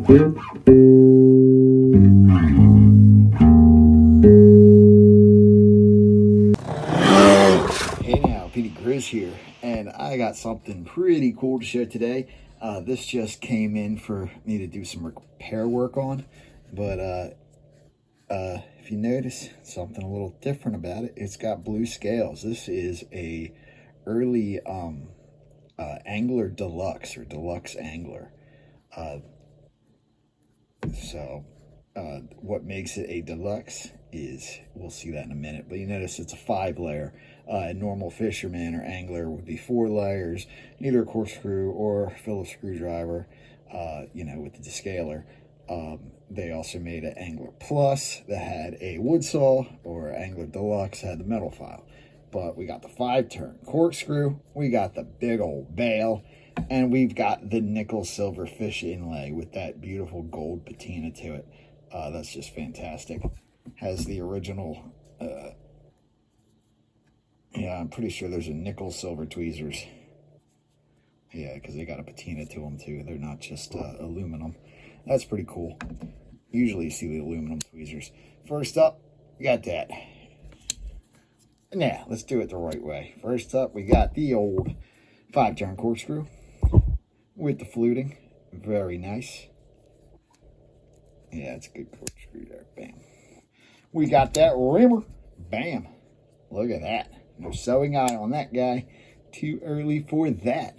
Hey now, Grizz here, and I got something pretty cool to share today. This just came in for me to do some repair work on, but if you notice something a little different about it, it's got blue scales. This is a early Angler Deluxe or Deluxe Angler. What makes it a deluxe is, we'll see that in a minute, but you notice it's a 5-layer. A normal fisherman or angler would be 4 layers, either a corkscrew or Phillips screwdriver, with the descaler. They also made an Angler Plus that had a wood saw, or Angler Deluxe had the metal file. But we got the 5-turn corkscrew, we got the big old bail, and we've got the nickel silver fish inlay with that beautiful gold patina to it. That's just fantastic. Has the original, I'm pretty sure there's a nickel silver tweezers. Yeah, because they got a patina to them too. They're not just aluminum. That's pretty cool. Usually you see the aluminum tweezers. First up, we got that. Now, let's do it the right way. First up, we got the old 5-turn corkscrew with the fluting. Very nice. Yeah, it's a good corkscrew there. Bam. We got that rimmer. Bam. Look at that. No sewing eye on that guy. Too early for that.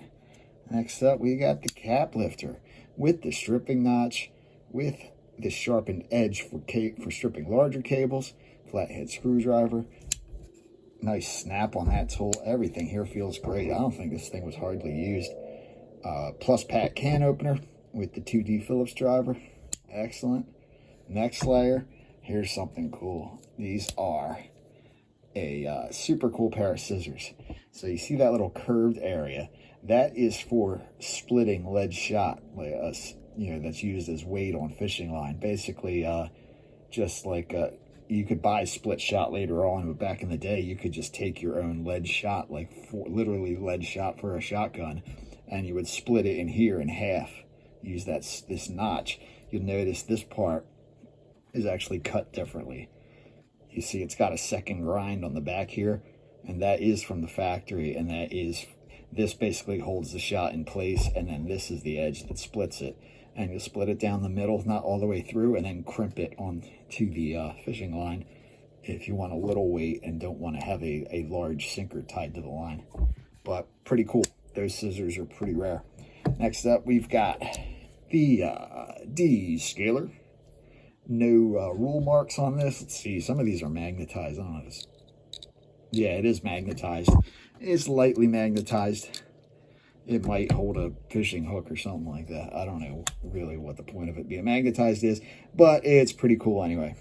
Next up, we got the cap lifter with the stripping notch, with the sharpened edge for stripping larger cables, flathead screwdriver. Nice snap on that tool. Everything here feels great. I don't think this thing was hardly used. Plus pack can opener with the 2D Phillips driver. Excellent. Next layer, here's something cool. These are a super cool pair of scissors. So you see that little curved area? That is for splitting lead shot, that's used as weight on fishing line. Basically, just like you could buy split shot later on, but back in the day, you could just take your own lead shot, literally lead shot for a shotgun, and you would split it in here in half. Use this notch. You'll notice this part is actually cut differently. You see it's got a second grind on the back here, and that is from the factory, and this basically holds the shot in place, and then this is the edge that splits it. And you'll split it down the middle, not all the way through, and then crimp it onto the fishing line if you want a little weight and don't want to have a large sinker tied to the line. But pretty cool. Those scissors are pretty rare. Next up, we've got the descaler. No rule marks on this. Let's see. Some of these are magnetized. I don't know this. Yeah, it is magnetized. It's lightly magnetized. It might hold a fishing hook or something like that. I don't know really what the point of it being magnetized is, but it's pretty cool anyway.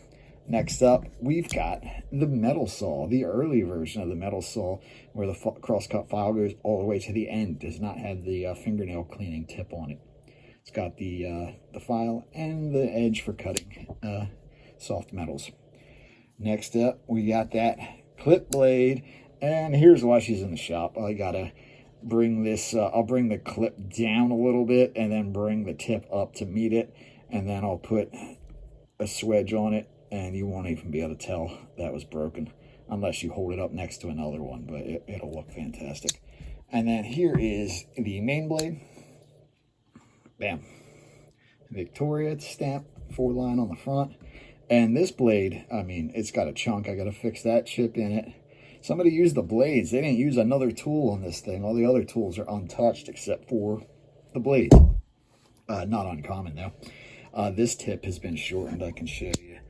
Next up, we've got the metal saw, the early version of the metal saw, where the cross-cut file goes all the way to the end. Does not have the fingernail cleaning tip on it. It's got the file and the edge for cutting soft metals. Next up, we got that clip blade, and here's why she's in the shop. I gotta bring this, I'll bring the clip down a little bit and then bring the tip up to meet it, and then I'll put a swedge on it, and you won't even be able to tell that was broken unless you hold it up next to another one, but it'll look fantastic. And then here is the main blade. Bam. Victoria stamp, 4-line on the front. And this blade, I mean, it's got a chunk. I got to fix that chip in it. Somebody used the blades. They didn't use another tool on this thing. All the other tools are untouched except for the blades. Not uncommon, though. This tip has been shortened. I can show you.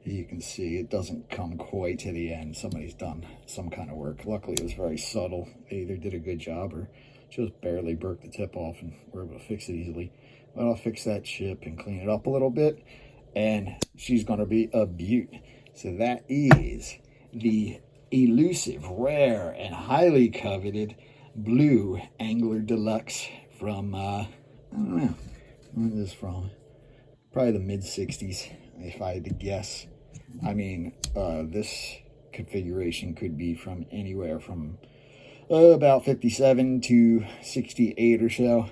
You can see it doesn't come quite to the end. Somebody's done some kind of work. Luckily, it was very subtle. They either did a good job or just barely broke the tip off and were able to fix it easily. But I'll fix that chip and clean it up a little bit, and she's going to be a beaut. So that is the elusive, rare, and highly coveted blue Angler Deluxe from, I don't know, when is this from? Probably the mid-60s, if I had to guess. I mean, this configuration could be from anywhere from about 57 to 68 or so.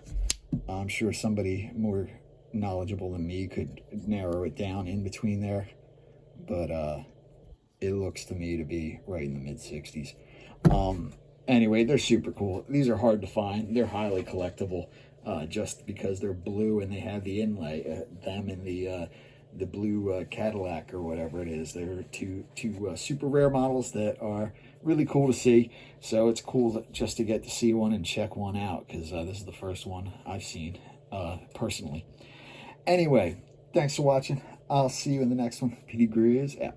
I'm sure somebody more knowledgeable than me could narrow it down in between there. But it looks to me to be right in the mid-60s. Anyway, they're super cool. These are hard to find. They're highly collectible just because they're blue and they have the inlay. Them and the blue Cadillac or whatever it is. They're two super rare models that are really cool to see. So it's cool just to get to see one and check one out, because this is the first one I've seen personally. Anyway, thanks for watching. I'll see you in the next one. Grizz out.